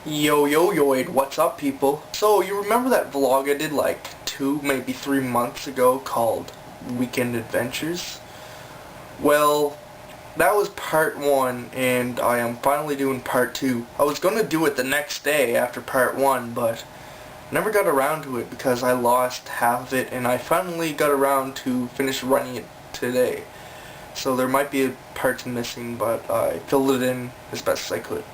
Yo, what's up people? So you remember that vlog I did like 2, maybe 3 months ago called Weekend Adventures? Well, that was part 1 and I am finally doing part 2. I was gonna do it the next day after part 1, but never got around to it because I lost half of it and I finally got around to finish running it today. So there might be a part missing, but I filled it in as best as I could.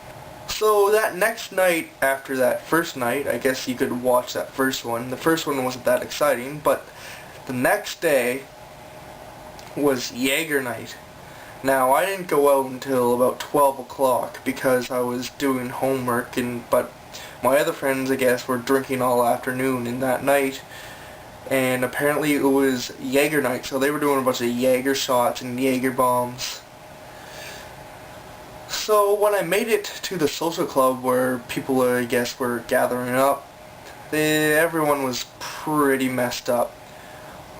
So that next night after that first night, I guess you could watch that first one. The first one wasn't that exciting, but the next day was Jager night. Now I didn't go out until about 12 o'clock because I was doing homework, but my other friends I guess were drinking all afternoon in that night, and apparently it was Jager night, so they were doing a bunch of Jager shots and Jager bombs. So when I made it to the social club where people I guess were gathering up, everyone was pretty messed up.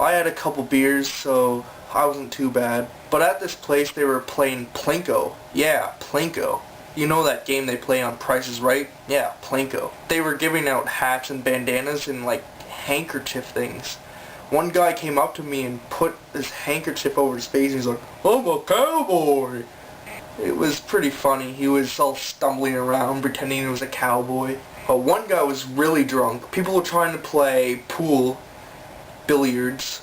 I had a couple beers, so I wasn't too bad. But at this place they were playing Plinko. Yeah, Plinko. You know that game they play on Price is Right? Yeah, Plinko. They were giving out hats and bandanas and like handkerchief things. One guy came up to me and put his handkerchief over his face and he's like, "I'm a cowboy!" It was pretty funny. He was all stumbling around pretending he was a cowboy. But one guy was really drunk. People were trying to play pool, billiards,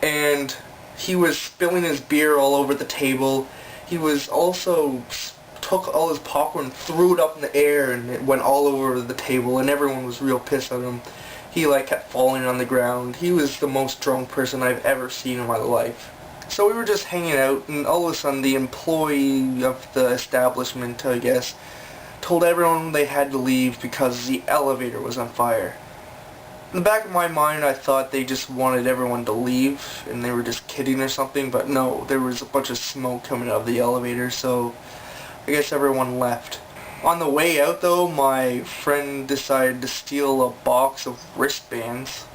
and he was spilling his beer all over the table. He was also took all his popcorn, threw it up in the air, and it went all over the table, and everyone was real pissed at him. He like kept falling on the ground. He was the most drunk person I've ever seen in my life. So we were just hanging out, and all of a sudden the employee of the establishment, I guess, told everyone they had to leave because the elevator was on fire. In the back of my mind I thought they just wanted everyone to leave and they were just kidding or something, but no, there was a bunch of smoke coming out of the elevator, so I guess everyone left. On the way out though, my friend decided to steal a box of wristbands.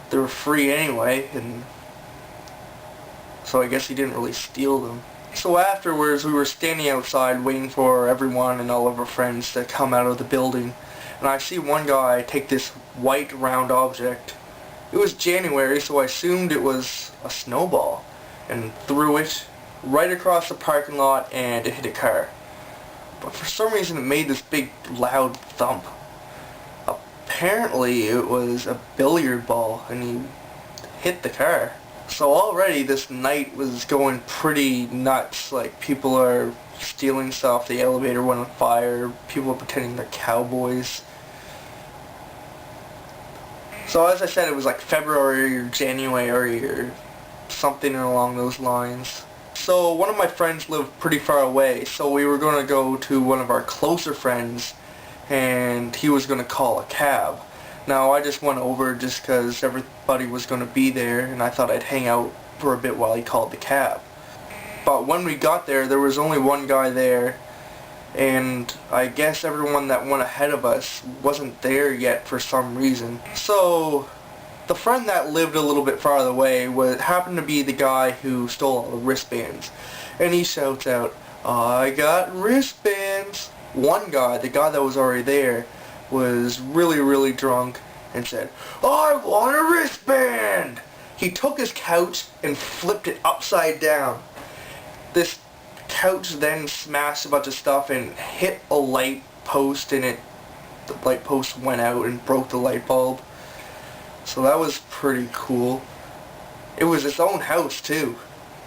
They were free anyway, and so I guess he didn't really steal them. So afterwards we were standing outside waiting for everyone and all of our friends to come out of the building, and I see one guy take this white round object. It was January, so I assumed it was a snowball, and threw it right across the parking lot and it hit a car. But for some reason it made this big loud thump. Apparently it was a billiard ball and he hit the car. So already this night was going pretty nuts. Like, people are stealing stuff, the elevator went on fire, people are pretending they're cowboys. So as I said, it was like February or January or something along those lines. So one of my friends lived pretty far away, so we were going to go to one of our closer friends and he was going to call a cab. Now I just went over just because everybody was going to be there and I thought I'd hang out for a bit while he called the cab. But when we got there, there was only one guy there, and I guess everyone that went ahead of us wasn't there yet for some reason. So the friend that lived a little bit farther away happened to be the guy who stole all the wristbands, and he shouts out, "I got wristbands!" One guy, the guy that was already there, was really drunk and said, "I want a wristband!" He took his couch and flipped it upside down. This couch then smashed a bunch of stuff and hit a light post, and the light post went out and broke the light bulb. So that was pretty cool. It was his own house too.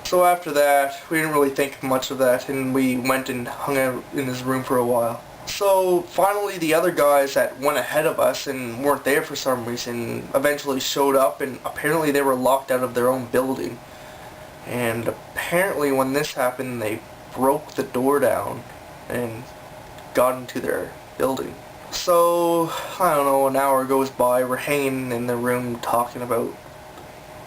So after that, we didn't really think much of that, and we went and hung out in his room for a while. So finally the other guys that went ahead of us and weren't there for some reason eventually showed up, and apparently they were locked out of their own building. And apparently when this happened they broke the door down and got into their building. So I don't know, an hour goes by, we're hanging in the room talking about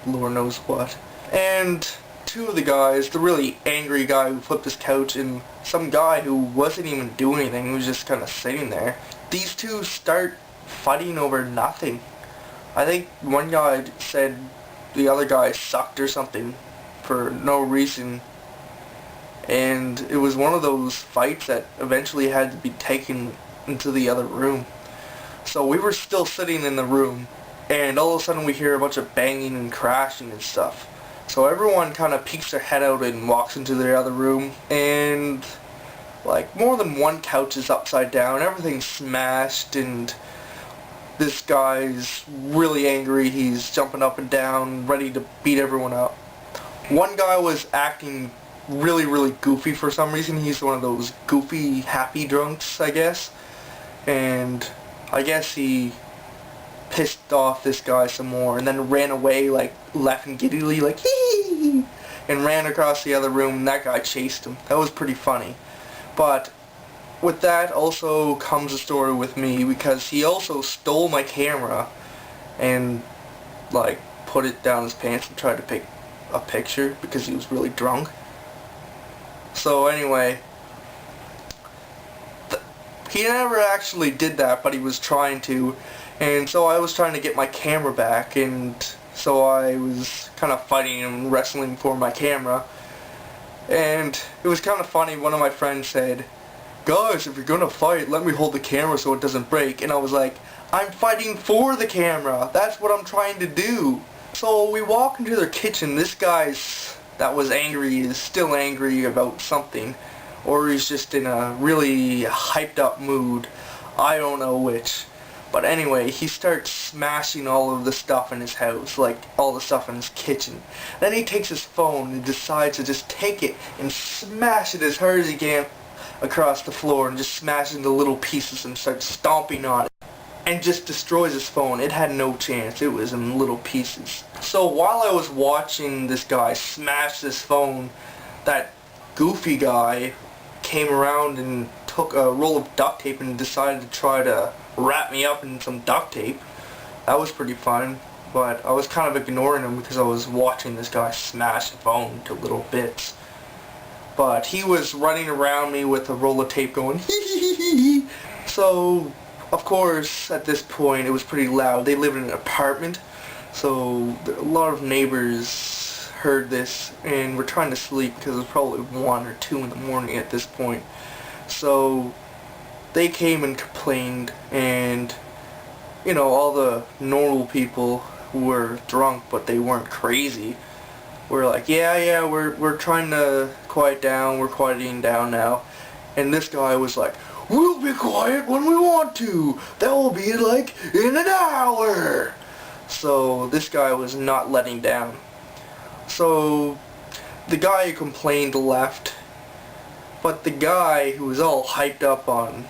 Lord knows what. And two of the guys, the really angry guy who flipped his couch and some guy who wasn't even doing anything, he was just kind of sitting there, these two start fighting over nothing. I think one guy said the other guy sucked or something for no reason, and it was one of those fights that eventually had to be taken into the other room. So we were still sitting in the room, and all of a sudden we hear a bunch of banging and crashing and stuff. So everyone kind of peeks their head out and walks into the other room, and like more than one couch is upside down, everything's smashed, and this guy's really angry. He's jumping up and down, ready to beat everyone up. One guy was acting really goofy for some reason. He's one of those goofy, happy drunks, I guess. And I guess he pissed off this guy some more and then ran away, like laughing giddily, like hee, and ran across the other room, and that guy chased him. That was pretty funny. But with that also comes a story with me, because he also stole my camera and like put it down his pants and tried to take a picture because he was really drunk. So anyway, he never actually did that, but he was trying to, and so I was trying to get my camera back, and so I was kind of fighting him, wrestling for my camera. And it was kind of funny. One of my friends said, "Guys, if you're gonna fight, let me hold the camera so it doesn't break." And I was like, "I'm fighting for the camera. That's what I'm trying to do." So we walk into their kitchen. This guy's that was angry is still angry about something, or he's just in a really hyped up mood. I don't know which. But anyway, he starts smashing all of the stuff in his house, like all the stuff in his kitchen. Then he takes his phone and decides to just take it and smash it as hard as he can across the floor, and just smash it into little pieces and starts stomping on it. And just destroys his phone. It had no chance. It was in little pieces. So while I was watching this guy smash this phone, that goofy guy came around and took a roll of duct tape and decided to try to wrap me up in some duct tape. That was pretty fun, but I was kind of ignoring him because I was watching this guy smash the phone to little bits. But he was running around me with a roll of tape going hee hee hee hee. So of course at this point it was pretty loud. They lived in an apartment, so a lot of neighbors heard this and were trying to sleep because it was probably 1 or 2 in the morning at this point. So they came and complained, and you know, all the normal people who were drunk but they weren't crazy were like, yeah, we're trying to quiet down, we're quieting down now. And this guy was like, "We'll be quiet when we want to. That will be like in an hour." So this guy was not letting down. So the guy who complained left, but the guy who was all hyped up on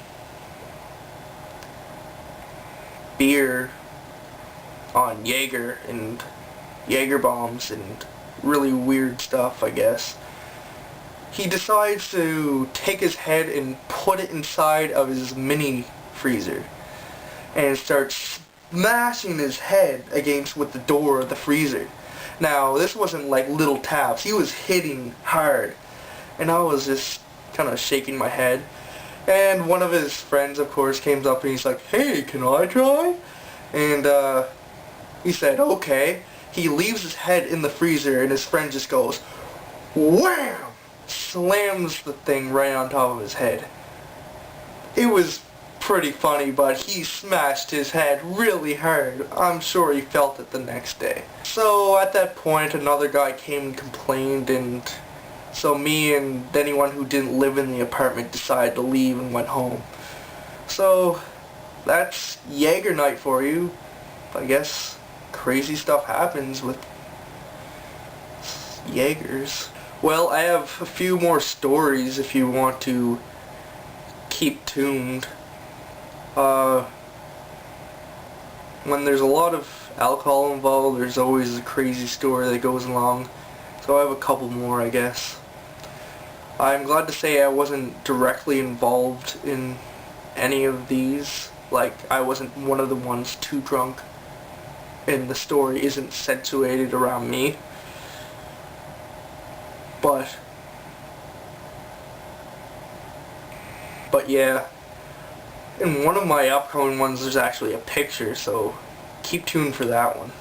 beer, on Jager and Jager bombs and really weird stuff, I guess, he decides to take his head and put it inside of his mini freezer and starts smashing his head against with the door of the freezer. Now this wasn't like little taps, he was hitting hard, and I was just kind of shaking my head. And one of his friends, of course, came up and he's like, "Hey, can I try?" And he said, "Okay." He leaves his head in the freezer, and his friend just goes, wham! Slams the thing right on top of his head. It was pretty funny, but he smashed his head really hard. I'm sure he felt it the next day. So at that point, another guy came and complained, and so me and anyone who didn't live in the apartment decided to leave and went home. So that's Jager night for you. I guess crazy stuff happens with Jagers. Well, I have a few more stories if you want to keep tuned. When there's a lot of alcohol involved, there's always a crazy story that goes along. So I have a couple more, I guess. I'm glad to say I wasn't directly involved in any of these. Like, I wasn't one of the ones too drunk, and the story isn't accentuated around me. But yeah, in one of my upcoming ones there's actually a picture, so keep tuned for that one.